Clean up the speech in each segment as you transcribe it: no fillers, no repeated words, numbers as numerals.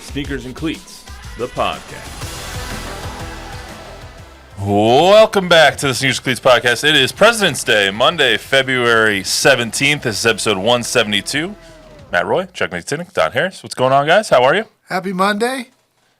Sneakers and Cleats, the podcast. Welcome back to the Sneakers and Cleats podcast. It is President's Day, Monday, February 17th. This is episode 172. Matt Roy, Chuck Miketinac, Don Harris. What's going on, guys? How are you? Happy Monday.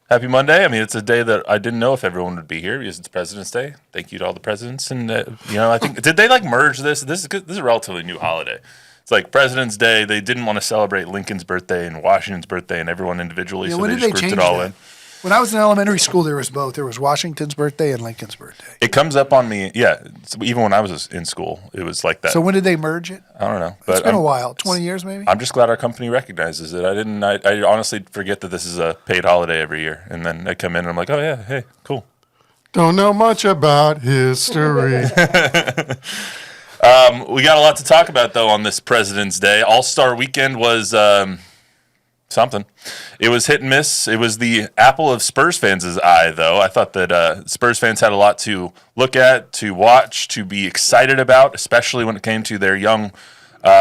Happy Monday. I mean, it's a day that I didn't know if everyone would be here because it's President's Day. Thank you to all the presidents. And, I think, did they merge this? This is a relatively new holiday. It's like President's Day. They didn't want to celebrate Lincoln's birthday and Washington's birthday and everyone individually, so they just grouped it all in. When I was in elementary school, there was both. There was Washington's birthday and Lincoln's birthday. It comes up on me, yeah. Even when I was in school, it was like that. So when did they merge it? I don't know. It's been a while, 20 years maybe? I'm just glad our company recognizes it. I honestly forget that this is a paid holiday every year. And then I come in and I'm like, oh, yeah, hey, cool. Don't know much about history. We got a lot to talk about, though, on this President's Day. All-Star Weekend was something. It was hit and miss. It was the apple of Spurs fans' eye, though. I thought that Spurs fans had a lot to look at, to watch, to be excited about, especially when it came to their young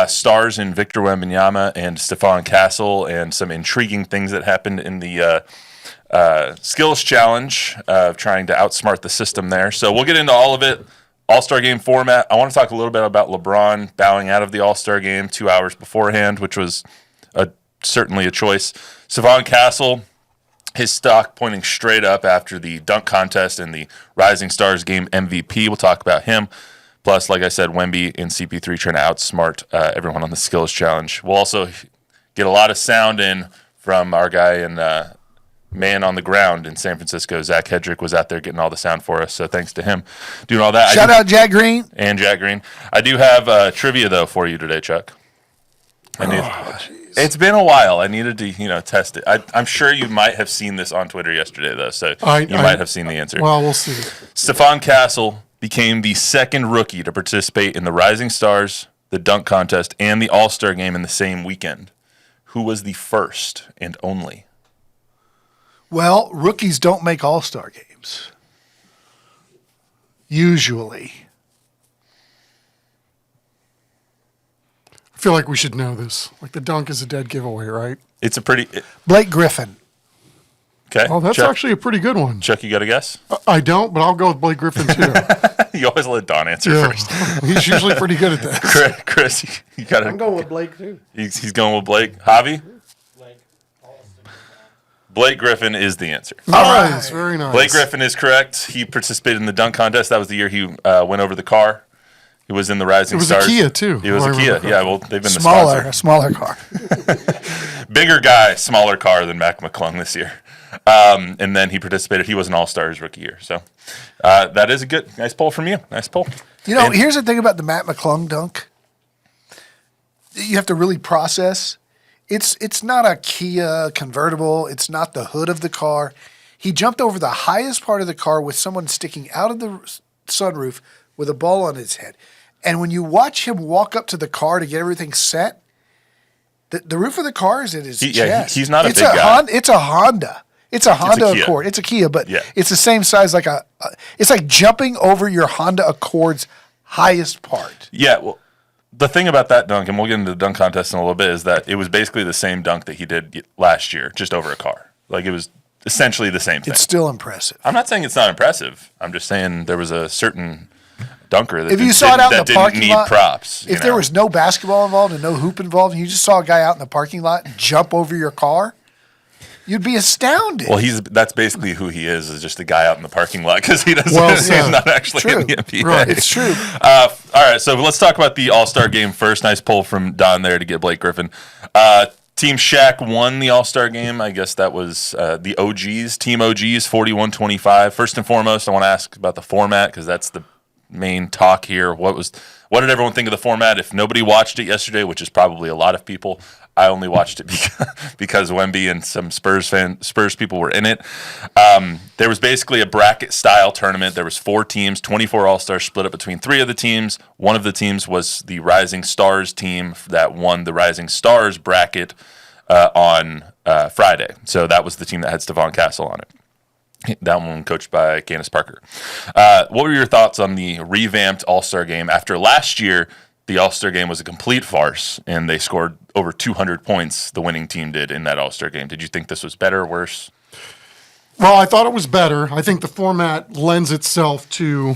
stars in Victor Wembanyama and Stephon Castle, and some intriguing things that happened in the skills challenge of trying to outsmart the system there. So we'll get into all of it. All-Star Game format. I want to talk a little bit about LeBron bowing out of the All-Star Game 2 hours beforehand, which was certainly a choice. Stephon Castle, his stock pointing straight up after the dunk contest and the Rising Stars Game MVP. We'll talk about him. Plus, like I said, Wemby and CP3 trying to outsmart everyone on the skills challenge. We'll also get a lot of sound in from our guy and man on the ground in San Francisco. Zach Hedrick was out there getting all the sound for us, so thanks to him doing all that. Shout out Jack Green. And Jack Green. I do have trivia, though, for you today, Chuck. It's been a while. I needed to, test it. I'm sure you might have seen this on Twitter yesterday, though, so you might have seen the answer. Well, we'll see. Stephon Castle became the second rookie to participate in the Rising Stars, the dunk contest, and the All-Star Game in the same weekend. Who was the first and only? Well, rookies don't make All-Star games. Usually. I feel like we should know this. Like the dunk is a dead giveaway, right? It's a Blake Griffin. Okay. Oh, that's Chuck, actually a pretty good one. Chuck, you got a guess? I don't, but I'll go with Blake Griffin too. You always let Don answer first. He's usually pretty good at that. Chris, you got it. I'm going with Blake too. He's going with Blake. Javi? Blake Griffin is the answer. Nice, very nice. Blake Griffin is correct. He participated in the dunk contest. That was the year he went over the car. He was in the Rising Stars. It was a Kia, too. He was a Kia. Yeah, well, they've been the sponsor. Smaller car. Bigger guy, smaller car than Mac McClung this year. And then he participated. He was an All-Star his rookie year. So that is a nice poll from you. Nice poll. Here's the thing about the Matt McClung dunk. You have to really process. It's not a Kia convertible. It's not the hood of the car. He jumped over the highest part of the car with someone sticking out of the sunroof with a ball on his head. And when you watch him walk up to the car to get everything set, the roof of the car is at his chest. Yeah, he's not a big guy. It's a Honda. It's a Honda Accord. It's a Kia, but it's the same size. It's like jumping over your Honda Accord's highest part. Yeah, well, the thing about that dunk, and we'll get into the dunk contest in a little bit, is that it was basically the same dunk that he did last year, just over a car. Like, it was essentially the same thing. It's still impressive. I'm not saying it's not impressive. I'm just saying there was a certain dunker that if you saw it out in the parking didn't need lot, props. If there was no basketball involved and no hoop involved, and you just saw a guy out in the parking lot jump over your car, you'd be astounded. Well, that's basically who he is just a guy out in the parking lot because he's not actually in the NBA. Right. It's true. All right, so let's talk about the All-Star Game first. Nice poll from Don there to get Blake Griffin. Team Shaq won the All-Star Game. I guess that was the OGs, Team OGs, 41-25. First and foremost, I want to ask about the format because that's the main talk here. What did everyone think of the format? If nobody watched it yesterday, which is probably a lot of people, I only watched it because Wemby and some Spurs people were in it. There was basically a bracket-style tournament. There was 4 teams, 24 All-Stars split up between 3 of the teams. One of the teams was the Rising Stars team that won the Rising Stars bracket on Friday. So that was the team that had Stephon Castle on it. That one coached by Candace Parker. What were your thoughts on the revamped All-Star Game after last year? the All-Star game was a complete farce, and they scored over 200 points, the winning team did, in that All-Star game. Did you think this was better or worse? Well, I thought it was better. I think the format lends itself to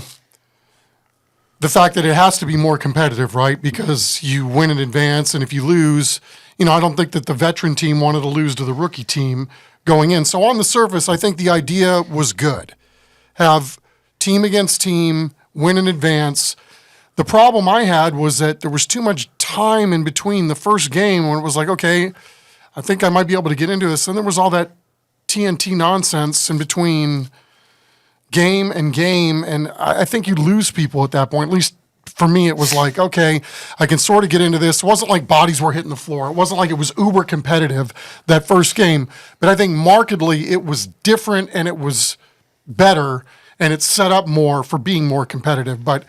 the fact that it has to be more competitive, right? Because you win in advance, and if you lose, I don't think that the veteran team wanted to lose to the rookie team going in. So on the surface, I think the idea was good. Have team against team, win in advance. The problem I had was that there was too much time in between the first game when it was like, okay, I think I might be able to get into this. And there was all that TNT nonsense in between game, and I think you lose people at that point. At least for me, it was like, okay, I can sort of get into this. It wasn't like bodies were hitting the floor. It wasn't like it was uber competitive that first game. But I think markedly it was different and it was better and it's set up more for being more competitive. But,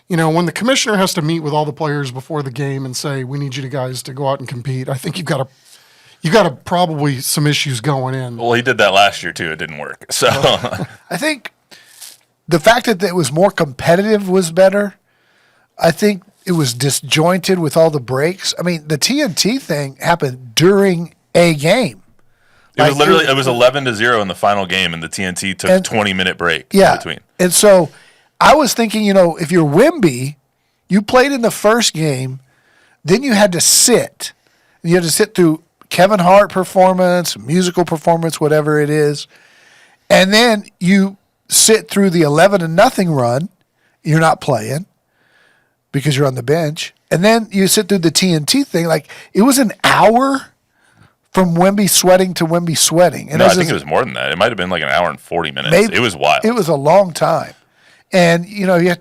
when the commissioner has to meet with all the players before the game and say, we need you guys to go out and compete, I think you've got probably some issues going in. Well, he did that last year, too. It didn't work. So I think the fact that it was more competitive was better. I think it was disjointed with all the breaks. I mean, the TNT thing happened during a game. It was 11-0 in the final game, and the TNT took a 20-minute break in between. And so I was thinking, if you're Wemby, you played in the first game, then you had to sit. You had to sit through Kevin Hart performance, musical performance, whatever it is. And then you sit through the 11-0 run. You're not playing because you're on the bench. And then you sit through the TNT thing. Like, it was an hour from Wemby sweating to Wemby sweating. And I think it was more than that. It might have been like an hour and 40 minutes. Maybe, it was wild. It was a long time. And,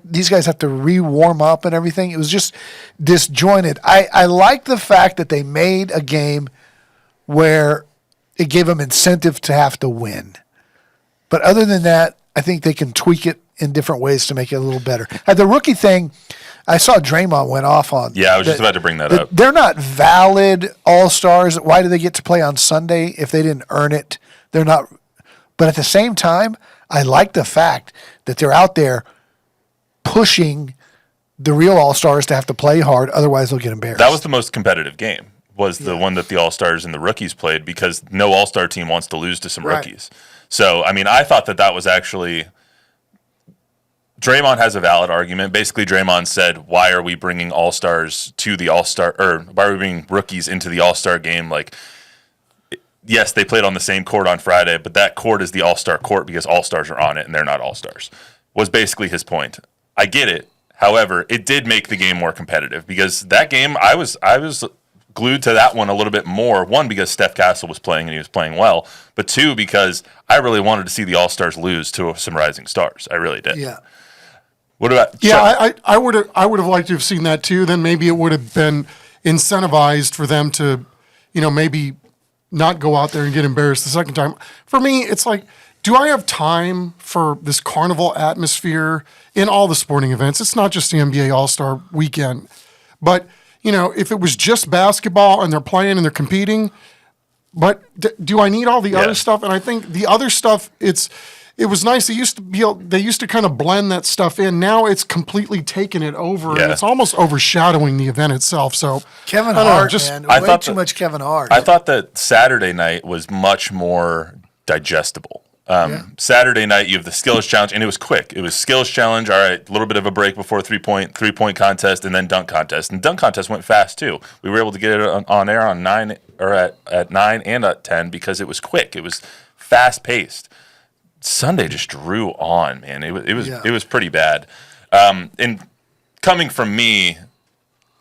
these guys have to re-warm up and everything. It was just disjointed. I like the fact that they made a game where it gave them incentive to have to win. But other than that, I think they can tweak it in different ways to make it a little better. At the rookie thing, I saw Draymond went off on. Yeah, I was just about to bring that up. They're not valid all-stars. Why do they get to play on Sunday if they didn't earn it? They're not. But at the same time, I like the fact that they're out there pushing the real all-stars to have to play hard. Otherwise, they'll get embarrassed. That was the most competitive game, was the one that the all-stars and the rookies played, because no all-star team wants to lose to some rookies. So, I thought that was actually – Draymond has a valid argument. Basically, Draymond said, why are we bringing all-stars to the all-star – or why are we bringing rookies into the all-star game? Like, yes, they played on the same court on Friday, but that court is the all-star court because all-stars are on it and they're not all-stars, was basically his point. I get it. However, it did make the game more competitive because that game, I was glued to that one a little bit more. One, because Steph Castle was playing and he was playing well, but two, because I really wanted to see the all-stars lose to some rising stars. I really did. Yeah. What about? Yeah, I would have liked to have seen that too. Then maybe it would have been incentivized for them to, maybe not go out there and get embarrassed the second time. For me, it's like, do I have time for this carnival atmosphere in all the sporting events? It's not just the NBA All-Star Weekend, but if it was just basketball and they're playing and they're competing, but do I need all the other stuff? And I think the other stuff, it was nice. They used to kind of blend that stuff in. Now it's completely taken it over, and it's almost overshadowing the event itself. So Kevin Hart, man, way too much Kevin Hart. I thought that Saturday night was much more digestible. Saturday night, you have the skills challenge, and it was quick. It was skills challenge. All right, a little bit of a break before three-point contest, and then dunk contest. And dunk contest went fast too. We were able to get it on air on 9 or at 9 and at 10 because it was quick. It was fast paced. Sunday just drew on, man. It was pretty bad. And coming from me,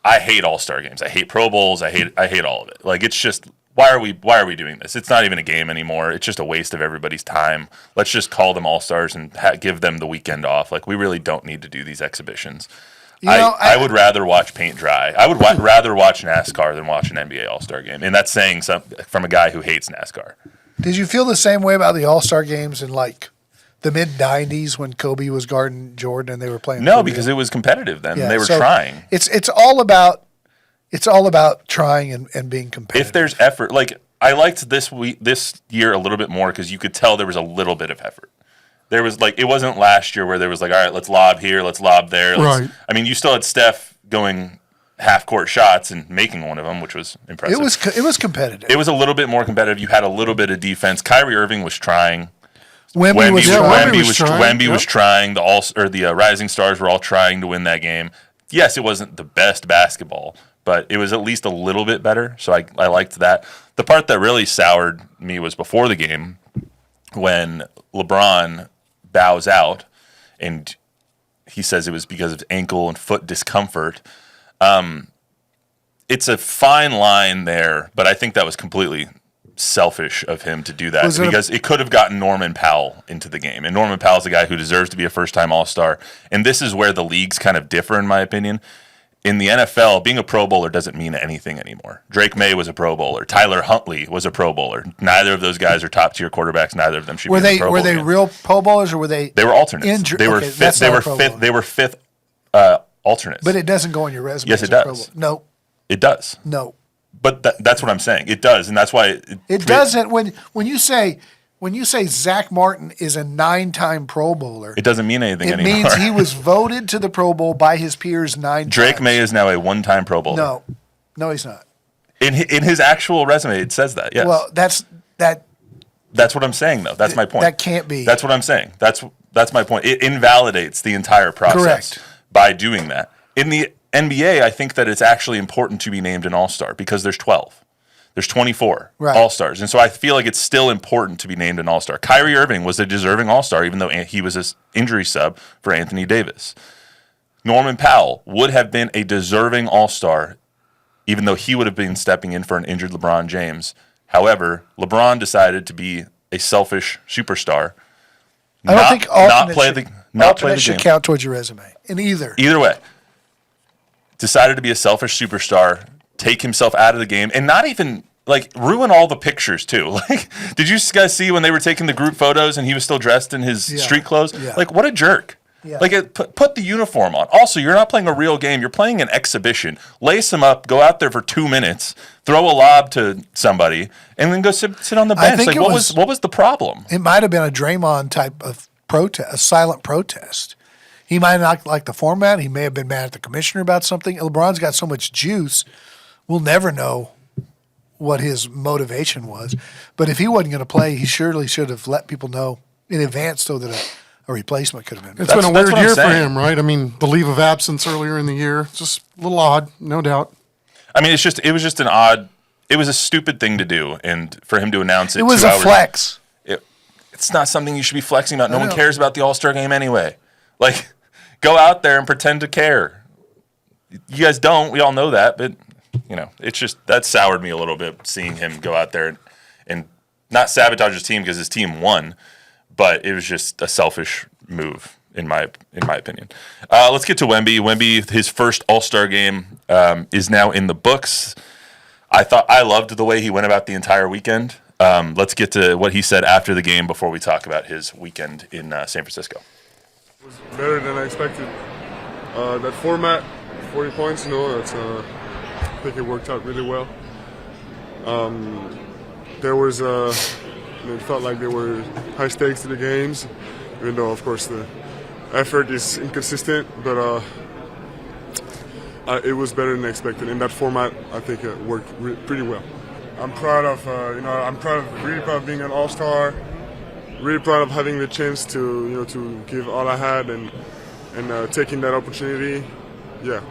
I hate all-star games. I hate Pro Bowls. I hate all of it. Like, it's just, why are we doing this? It's not even a game anymore. It's just a waste of everybody's time. Let's just call them all-stars and give them the weekend off. Like, we really don't need to do these exhibitions. I would rather watch paint dry. I would rather watch NASCAR than watch an NBA All-Star game. And that's saying something from a guy who hates NASCAR. Did you feel the same way about the All-Star games in like the mid-'90s when Kobe was guarding Jordan and they were playing? No, because it was competitive then. Yeah, they were trying. It's all about trying and being competitive. If there's effort, like I liked this year a little bit more because you could tell there was a little bit of effort. There was it wasn't last year where there was like, all right, let's lob here, let's lob there. Right. I mean, you still had Steph going half-court shots and making one of them, which was impressive. It was competitive. It was a little bit more competitive. You had a little bit of defense. Kyrie Irving was trying. Wemby was trying. The Rising Stars were all trying to win that game. Yes, it wasn't the best basketball, but it was at least a little bit better. So I liked that. The part that really soured me was before the game when LeBron bows out and he says it was because of ankle and foot discomfort. It's a fine line there, but I think that was completely selfish of him to do that because it could have gotten Norman Powell into the game. And Norman Powell's a guy who deserves to be a first-time All-Star. And this is where the leagues kind of differ, in my opinion. In the NFL, being a Pro Bowler doesn't mean anything anymore. Drake May was a Pro Bowler. Tyler Huntley was a Pro Bowler. Neither of those guys are top-tier quarterbacks. Neither of them should be in the Pro Bowl. Were they real Pro Bowlers or were they? They were alternates. They were fifth. They were fifth alternates. But it doesn't go on your resume. Yes, it does. No, it does. No. But that's what I'm saying. It does, and that's why it doesn't. When you say Zach Martin is a 9-time Pro Bowler, it doesn't mean anything anymore. It means he was voted to the Pro Bowl by his peers 9 times. Drake May is now a 1-time Pro Bowler. No, he's not. In his actual resume, it says that. Yes. Well, that's what I'm saying, though. That's my point. That can't be. That's what I'm saying. That's my point. It invalidates the entire process. Correct. By doing that. In the NBA, I think that it's actually important to be named an All-Star because there's 12. There's 24 All-Stars. And so I feel like it's still important to be named an All-Star. Kyrie Irving was a deserving All-Star, even though he was an injury sub for Anthony Davis. Norman Powell would have been a deserving All-Star, even though he would have been stepping in for an injured LeBron James. However, LeBron decided to be a selfish superstar. I don't think alternates should count towards your resume in either. Either way. Decided to be a selfish superstar, take himself out of the game, and not even ruin all the pictures too. Did you guys see when they were taking the group photos and he was still dressed in his street clothes? Yeah. What a jerk. Yeah. Put the uniform on. Also, you're not playing a real game. You're playing an exhibition. Lace him up, go out there for 2 minutes, throw a lob to somebody, and then go sit on the bench. What was the problem? It might have been a Draymond type of protest, a silent protest. He might not like the format. He may have been mad at the commissioner about something. LeBron's got so much juice, we'll never know what his motivation was. But if he wasn't going to play, he surely should have let people know in advance so that a replacement could have been. It's been a weird year for him, right? I mean, the leave of absence earlier in the year, just a little odd, no doubt. I mean, it was a stupid thing to do, and for him to announce it. It was a flex. It's not something you should be flexing about. No one cares about the All-Star game anyway. Go out there and pretend to care. You guys don't. We all know that, but it's just that soured me a little bit seeing him go out there and not sabotage his team because his team won, but it was just a selfish move in my opinion. Let's get to Wemby. Wemby, his first All-Star game is now in the books. I loved the way he went about the entire weekend. Let's get to what he said after the game before we talk about his weekend in San Francisco. It was better than I expected. That format, 40 points, I think it worked out really well. There was, it felt like there were high stakes to the games, even though, of course, the effort is inconsistent, but it was better than expected. In that format, I think it worked pretty well. I'm proud of, really proud of being an All-Star. Really proud of having the chance to give all I had and taking that opportunity. Yeah.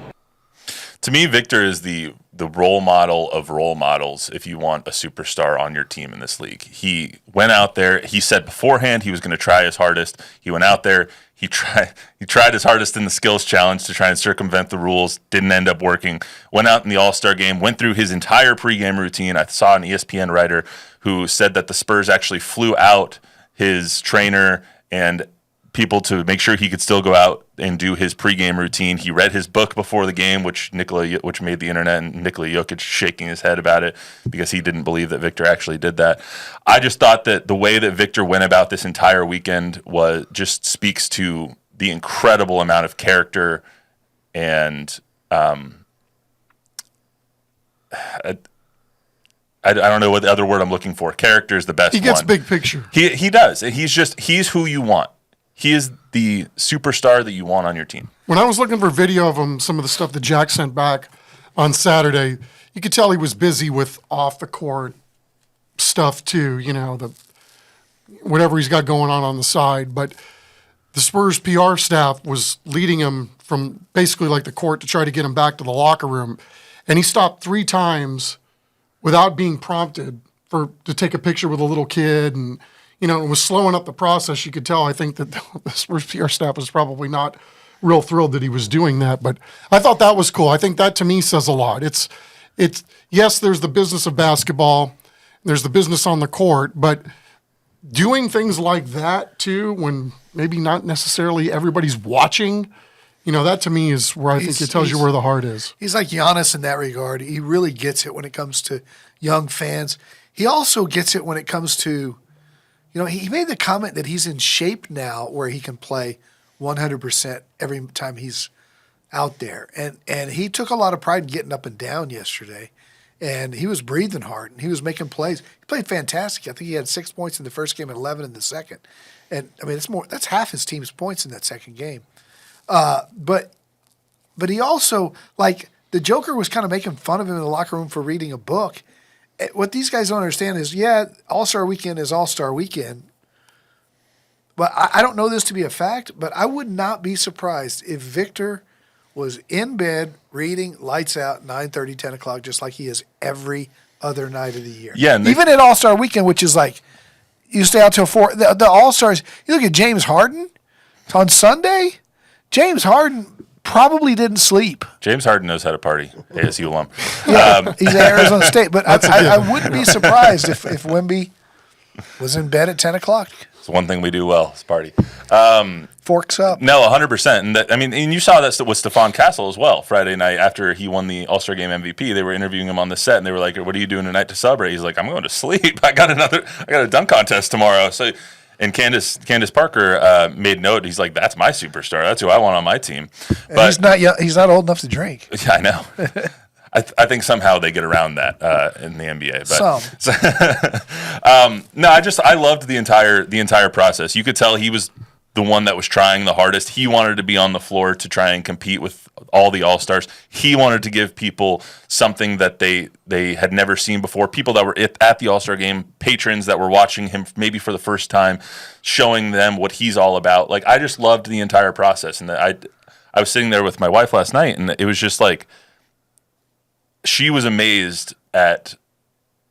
To me, Victor is the role model of role models if you want a superstar on your team in this league. He went out there. He said beforehand he was going to try his hardest. He went out there. He tried his hardest in the skills challenge to try and circumvent the rules. Didn't end up working. Went out in the All-Star game. Went through his entire pregame routine. I saw an ESPN writer who said that the Spurs actually flew out his trainer and people to make sure he could still go out and do his pregame routine. He read his book before the game, which made the internet, and Nikola Jokic shaking his head about it because he didn't believe that Victor actually did that. I just thought that the way that Victor went about this entire weekend speaks to the incredible amount of character and I don't know what the other word I'm looking for. Character is the best one. He gets big picture. He does. He's who you want. He is the superstar that you want on your team. When I was looking for video of him, some of the stuff that Jack sent back, on Saturday. You could tell he was busy with off the court stuff too, the whatever he's got going on the side. But the Spurs PR staff was leading him from basically like the court to try to get him back to the locker room. And he stopped 3 times without being prompted to take a picture with a little kid. And, it was slowing up the process. You could tell, I think, that the Spurs PR staff was probably not real thrilled that he was doing that. But I thought that was cool. I think that to me says a lot. It's yes, there's the business of basketball. There's the business on the court. But doing things like that, too, when maybe not necessarily everybody's watching, that to me is where I think it tells you where the heart is. He's like Giannis in that regard. He really gets it when it comes to young fans. He also gets it when it comes to, he made the comment that he's in shape now where he can play 100% every time he's out there. And he took a lot of pride in getting up and down yesterday. And he was breathing hard, and he was making plays. He played fantastic. I think he had 6 points in the first game and 11 in the second. And, I mean, that's half his team's points in that second game. But he also, like, the Joker was kind of making fun of him in the locker room for reading a book. What these guys don't understand is, All-Star Weekend is All-Star Weekend. But I don't know this to be a fact, but I would not be surprised if Victor was in bed reading lights out 9:30, 10 o'clock, just like he is every other night of the year. Yeah, even at All-Star Weekend, which is like you stay out till 4. The All-Stars, you look at James Harden on Sunday, James Harden probably didn't sleep. James Harden knows how to party. ASU alum. He's at Arizona State. But I wouldn't be surprised if Wemby was in bed at 10 o'clock. It's one thing we do well, is party. Forks up. No, 100%. And you saw that with Stephon Castle as well. Friday night after he won the All-Star Game MVP, they were interviewing him on the set, and they were like, "What are you doing tonight to celebrate?" He's like, "I'm going to sleep. I got a dunk contest tomorrow." So, and Candace Parker made note. He's like, "That's my superstar. That's who I want on my team." But he's not young, he's not old enough to drink. Yeah, I know. I think somehow they get around that in the NBA. But, no, I loved the entire process. You could tell he was the one that was trying the hardest. He wanted to be on the floor to try and compete with all the All-Stars. He wanted to give people something that they had never seen before. People that were at the All-Star game, patrons that were watching him maybe for the first time, showing them what he's all about. Like, I just loved the entire process. And I was sitting there with my wife last night, and it was just like, she was amazed at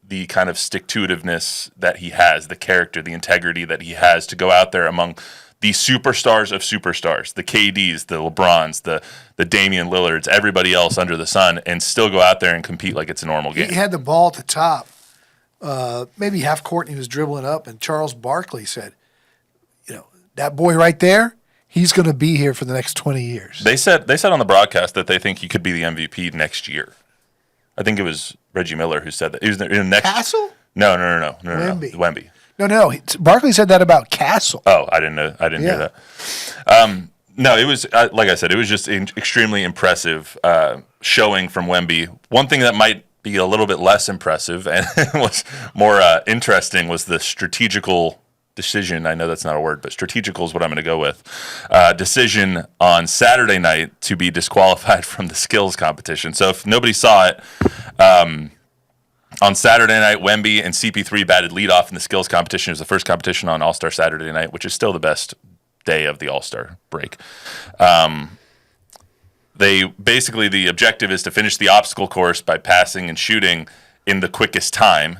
the kind of stick-to-itiveness that he has, the character, the integrity that he has to go out there among the superstars of superstars, the KDs, the LeBrons, the Damian Lillards, everybody else under the sun, and still go out there and compete like it's a normal game. He had the ball at the top, maybe half court, and he was dribbling up, and Charles Barkley said, that boy right there, he's going to be here for the next 20 years. They said on the broadcast that they think he could be the MVP next year. I think it was Reggie Miller who said that. It was in the next Castle? No. Wemby. Wemby. No. Barkley said that about Castle. Oh, I didn't know. I didn't hear that. No, it was like I said. It was just extremely impressive showing from Wemby. One thing that might be a little bit less impressive and was more interesting was the strategical decision. I know that's not a word, but strategical is what I'm going to go with. Decision on Saturday night to be disqualified from the skills competition. So if nobody saw it, on Saturday night, Wemby and CP3 batted leadoff in the skills competition. It was the first competition on All-Star Saturday night, which is still the best day of the All-Star break. The objective is to finish the obstacle course by passing and shooting in the quickest time.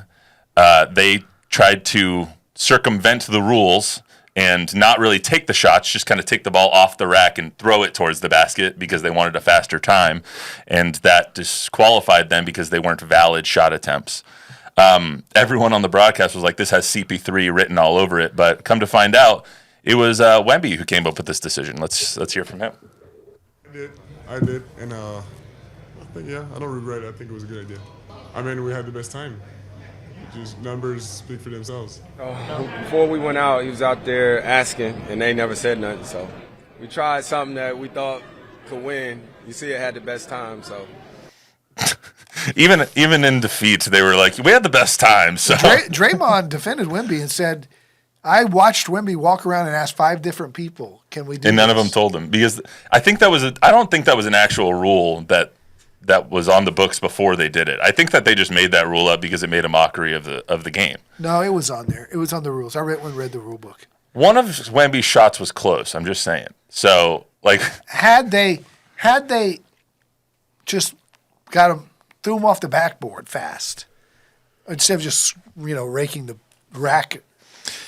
They tried to circumvent the rules and not really take the shots, just kind of take the ball off the rack and throw it towards the basket because they wanted a faster time, and that disqualified them because they weren't valid shot attempts. Everyone on the broadcast was like, this has CP3 written all over it, but come to find out, it was Wemby who came up with this decision. Let's hear from him. I did, and I don't regret it. I think it was a good idea. I mean, we had the best time. Just numbers speak for themselves. Before we went out, he was out there asking, and they never said nothing. So we tried something that we thought could win. You see, it had the best time. So even in defeat, they were like, we had the best time. So Draymond defended Wemby and said, I watched Wemby walk around and ask 5 different people, can we do and none this? of them told him, because I don't think that was an actual rule that that was on the books before they did it. I think that they just made that rule up because it made a mockery of the game. No, it was on there. It was on the rules. I read the rule book. One of Wemby's shots was close. I'm just saying. So, like, had they just got him, threw him off the backboard fast instead of just raking the rack.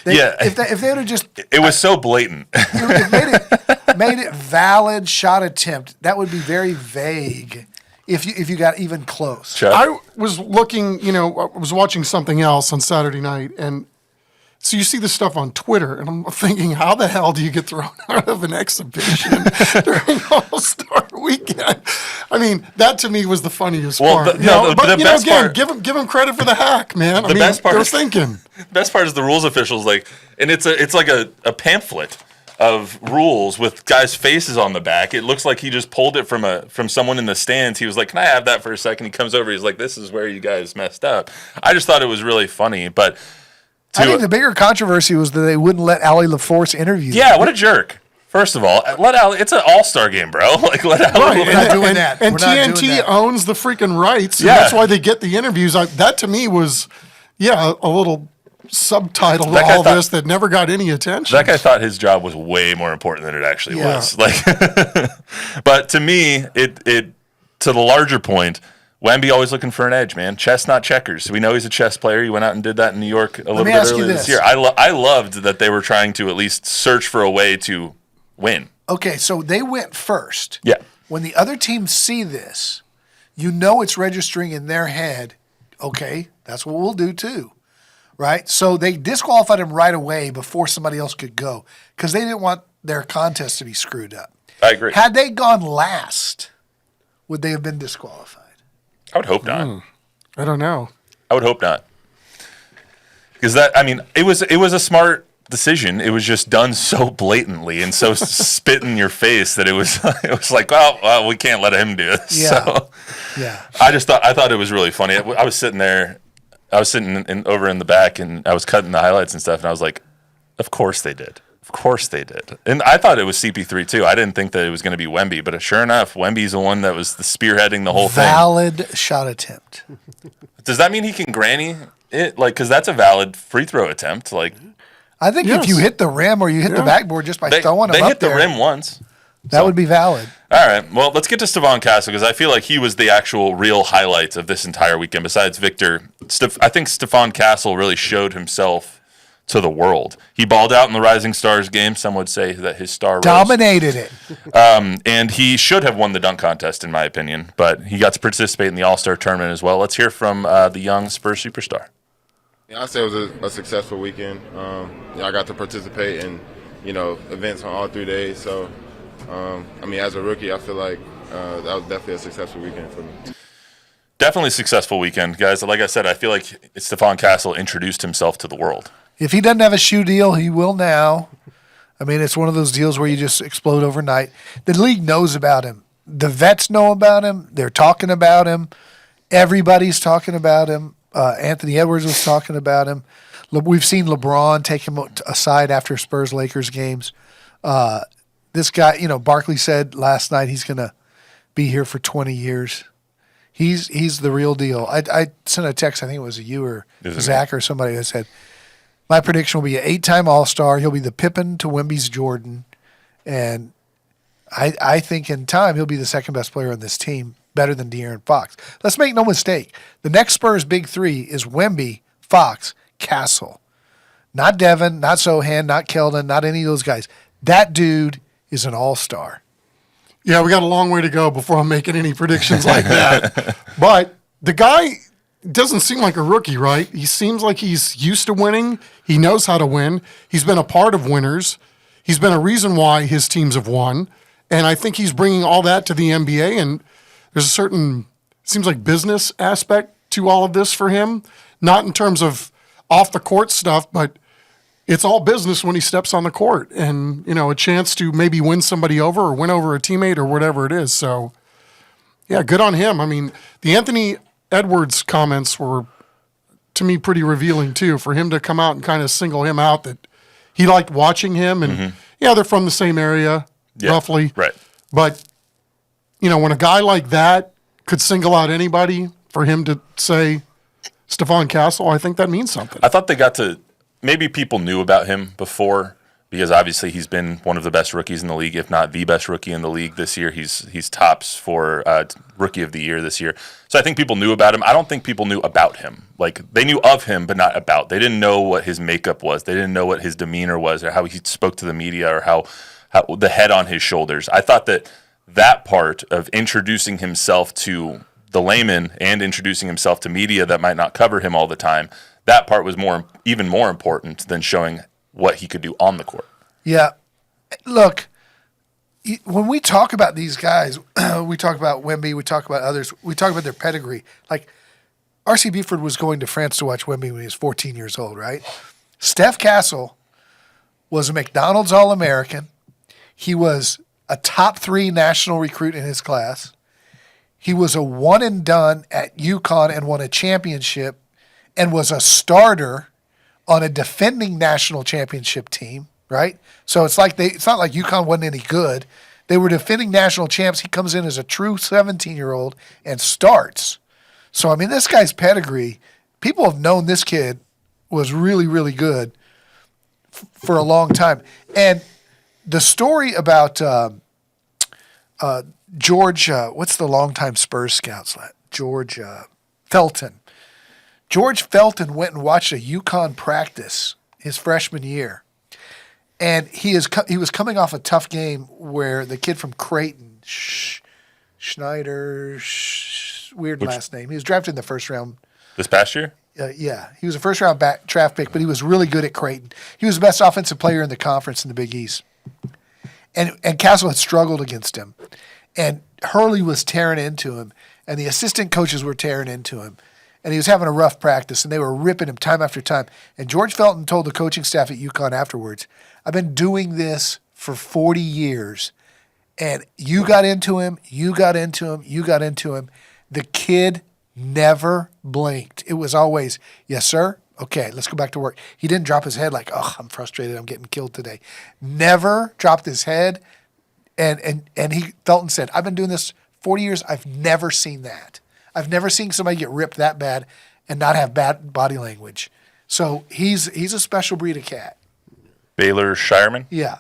If they would have just, it was so blatant. made it valid shot attempt, that would be very vague. If you got even close. Chuck? I was looking, I was watching something else on Saturday night, and so you see this stuff on Twitter, and I'm thinking, how the hell do you get thrown out of an exhibition during All-Star Weekend? I mean, that to me was the funniest part. Give him credit for the hack, man. Best part they're is thinking. The best part is the rules officials, and it's like a pamphlet of rules with guys' faces on the back. It looks like he just pulled it from someone in the stands. He was like, "Can I have that for a second?" He comes over. He's like, "This is where you guys messed up." I just thought it was really funny, but I think the bigger controversy was that they wouldn't let Allie LaForce interview. Yeah, what a jerk. First of all, let Allie. It's an all-star game, bro. Let Allie. We're not doing that. And We're not doing TNT that. owns the freaking rights. And Yeah. that's why they get the interviews. That to me was, a little subtitle to That guy all thought- this that never got any attention. That guy thought his job was way more important than it actually Yeah. was. But to me, it to the larger point, Wemby always looking for an edge, man. Chess, not checkers. We know he's a chess player. He went out and did that in New York a little bit ask you earlier this this. year. I loved that they were trying to at least search for a way to win. Okay, so they went first. Yeah. When the other teams see this, it's registering in their head, okay, that's what we'll do too, right? So they disqualified him right away before somebody else could go because they didn't want their contest to be screwed up. I agree. Had they gone last, would they have been disqualified? I would hope not. I don't know. I would hope not. Because it was a smart decision. It was just done so blatantly and so spit in your face that it was like, well, we can't let him do this. Yeah. So Yeah. I thought it was really funny. I was sitting there, over in the back, and I was cutting the highlights and stuff, and I was like, of course they did. Of course they did. And I thought it was CP3 too. I didn't think that it was going to be Wemby, but sure enough, Wemby's the one that was spearheading the whole Valid shot attempt. thing. Does that mean he can granny it? Because that's a valid free throw attempt. I think if you hit the rim or you hit the backboard just by throwing them they up hit the there, rim once. that would be valid. All right. Well, let's get to Stephon Castle because I feel like he was the actual real highlight of this entire weekend. Besides Victor, I think Stephon Castle really showed himself to the world. He balled out in the Rising Stars game. Some would say that his star rose. Dominated it. And he should have won the dunk contest, in my opinion. But he got to participate in the All-Star tournament as well. Let's hear from the young Spurs superstar. Yeah, I'd say it was a successful weekend. I got to participate in, events on all 3 days. So, as a rookie, I feel like that was definitely a successful weekend for me. Definitely a successful weekend, guys. Like I said, I feel like Stephon Castle introduced himself to the world. If he doesn't have a shoe deal, he will now. It's one of those deals where you just explode overnight. The league knows about him. The vets know about him. They're talking about him. Everybody's talking about him. Anthony Edwards was talking about him. We've seen LeBron take him aside after Spurs-Lakers games. This guy, Barkley said last night he's going to be here for 20 years. He's the real deal. I sent a text, I think it was you or Zach or somebody that said, my prediction will be an 8-time All-Star. He'll be the Pippen to Wemby's Jordan. And I think in time he'll be the second best player on this team, better than De'Aaron Fox. Let's make no mistake. The next Spurs big three is Wemby, Fox, Castle. Not Devin, not Sohan, not Keldon, not any of those guys. That dude is an all-star. Yeah, we got a long way to go before I'm making any predictions like that. But the guy doesn't seem like a rookie, right? He seems like he's used to winning. He knows how to win. He's been a part of winners. He's been a reason why his teams have won. And I think he's bringing all that to the NBA. And there's a certain, seems like business aspect to all of this for him. Not in terms of off the court stuff, but it's all business when he steps on the court. And, a chance to maybe win somebody over or win over a teammate or whatever it is. So, yeah, good on him. The Anthony Edwards comments were, to me, pretty revealing, too, for him to come out and kind of single him out that he liked watching him. And, they're from the same area, roughly. Right. But, when a guy like that could single out anybody, for him to say Stephon Castle, I think that means something. I thought they got to – maybe people knew about him before because obviously he's been one of the best rookies in the league, if not the best rookie in the league this year. He's tops for Rookie of the Year this year. So I think people knew about him. I don't think people knew about him. Like, they knew of him, but not about. They didn't know what his makeup was. They didn't know what his demeanor was or how he spoke to the media or how the head on his shoulders. I thought that part of introducing himself to the layman and introducing himself to media that might not cover him all the time, that part was even more important than showing what he could do on the court. Yeah. Look, when we talk about these guys, we talk about Wemby, we talk about others, we talk about their pedigree. Like, R.C. Buford was going to France to watch Wemby when he was 14 years old, right? Steph Castle was a McDonald's All-American. He was a top 3 national recruit in his class. He was a one and done at UConn and won a championship and was a starter on a defending national championship team, right? So it's not like UConn wasn't any good. They were defending national champs. He comes in as a true 17-year-old and starts. So, I mean, this guy's pedigree, people have known this kid was really, really good for a long time. And the story about George, what's the longtime Spurs scout? George Felton. George Felton went and watched a UConn practice his freshman year. And he was coming off a tough game where the kid from Creighton, Schneider, weird last name. He was drafted in the first round. This past year? Yeah. He was a first-round draft pick, but he was really good at Creighton. He was the best offensive player in the conference in the Big East. And Castle had struggled against him. And Hurley was tearing into him, and the assistant coaches were tearing into him. And he was having a rough practice, and they were ripping him time after time. And George Felton told the coaching staff at UConn afterwards, I've been doing this for 40 years, and you got into him, you got into him, you got into him. The kid never blinked. It was always, yes, sir? Okay, let's go back to work. He didn't drop his head like, oh, I'm frustrated, I'm getting killed today. Never dropped his head. And Felton said, I've been doing this 40 years. I've never seen that. I've never seen somebody get ripped that bad and not have bad body language. So he's a special breed of cat. Baylor Shireman? Yeah.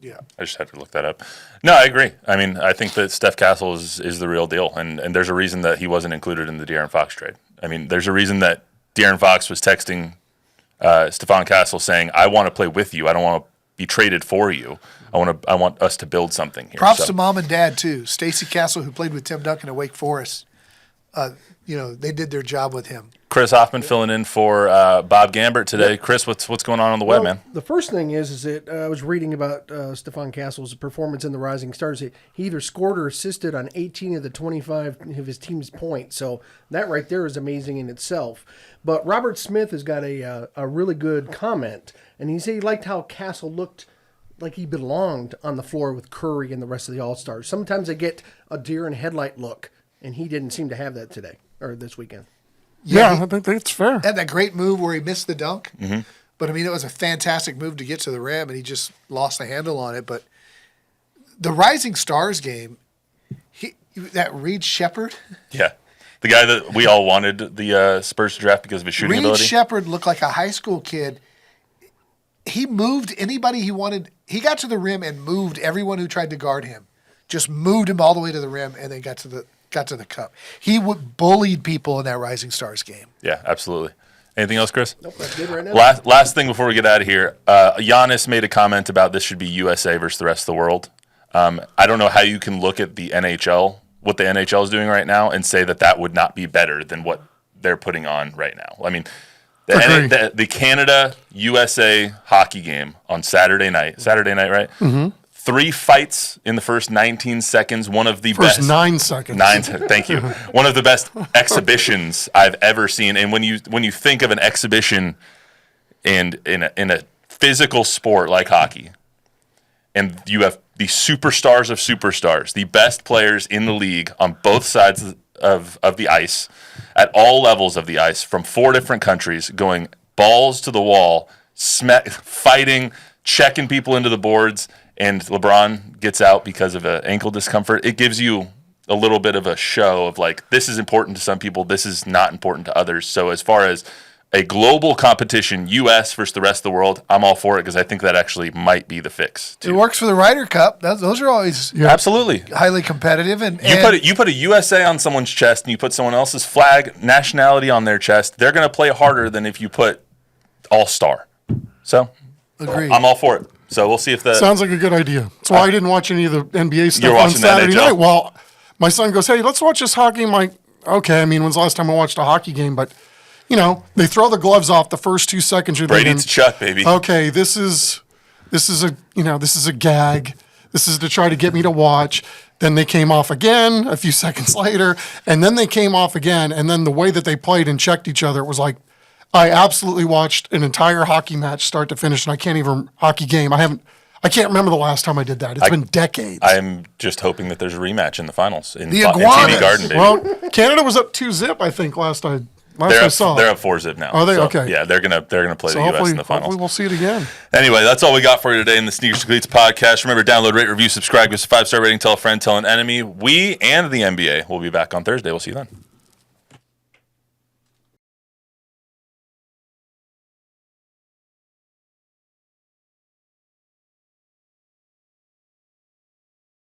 I just had to look that up. No, I agree. I mean, I think that Steph Castle is the real deal, and there's a reason that he wasn't included in the De'Aaron Fox trade. I mean, there's a reason that De'Aaron Fox was texting Stephon Castle saying, I want to play with you. I don't want to be traded for you. I want us to build something here. Props to mom and dad, too. Stacy Castle, who played with Tim Duncan at Wake Forest, they did their job with him. Chris Hoffman filling in for Bob Gambert today. Chris, what's going on the web, man? The first thing is that I was reading about Stephon Castle's performance in the Rising Stars. He either scored or assisted on 18 of the 25 of his team's points. So that right there is amazing in itself. But Robert Smith has got a really good comment, and he said he liked how Castle looked like he belonged on the floor with Curry and the rest of the All-Stars. Sometimes they get a deer in headlight look, and he didn't seem to have that today or this weekend. Yeah, I think that's fair. Had that great move where he missed the dunk. Mm-hmm. But, I mean, it was a fantastic move to get to the rim, and he just lost the handle on it. But the Rising Stars game, that Reed Shepherd. Yeah. The guy that we all wanted the Spurs to draft because of his shooting ability. Reed Shepherd looked like a high school kid. He moved anybody he wanted. He got to the rim and moved everyone who tried to guard him. Just moved him all the way to the rim and then got to the cup. He bullied people in that Rising Stars game. Yeah, absolutely. Anything else, Chris? Nope, that's good right now. Last thing before we get out of here. Giannis made a comment about this should be USA versus the rest of the world. I don't know how you can look at the NHL, what the NHL is doing right now, and say that would not be better than what they're putting on right now. I mean, the Canada-USA hockey game on Saturday night, right? Mm-hmm. 3 fights in the first 19 seconds. One of the best. 9 seconds. Thank you. One of the best exhibitions I've ever seen. And when you think of an exhibition in a physical sport like hockey, and you have the superstars of superstars, the best players in the league on both sides of the ice, at all levels of the ice, from 4 different countries, going balls to the wall, fighting, checking people into the boards, and LeBron gets out because of an ankle discomfort. It gives you a little bit of a show of like, this is important to some people, this is not important to others. So as far as a global competition, U.S. versus the rest of the world, I'm all for it because I think that actually might be the fix. It works for the Ryder Cup. Those are always Absolutely highly competitive. And you put a USA on someone's chest and you put someone else's flag, nationality on their chest, they're going to play harder than if you put All-Star. So agreed. I'm all for it. So we'll see if the Sounds like a good idea. That's why I didn't watch any of the NBA stuff You're on watching the Saturday NHL? night. Well, my son goes, "Hey, let's watch this hockey." I'm like, "Okay." I mean, when's the last time I watched a hockey game? But they throw the gloves off the first 2 seconds. You're Brady thinking, to Chuck, baby. okay, this is a gag. This is to try to get me to watch. Then they came off again a few seconds later, and then they came off again. And then the way that they played and checked each other, it was like I absolutely watched an entire hockey match start to finish, and hockey game. I can't remember the last time I did that. It's been decades. I'm just hoping that there's a rematch in the finals in The TD Iguanas. Garden, baby. Well, Canada was up 2-0, I think, last I saw. They're up 4-0 now. Are they? So, Okay. Yeah, they're gonna play So the U.S. in the hopefully finals. we'll see it again. Anyway, that's all we got for you today in the Sneakers and Cleats podcast. Remember, download, rate, review, subscribe, give us a 5-star rating, tell a friend, tell an enemy. We and the NBA will be back on Thursday. We'll see you then.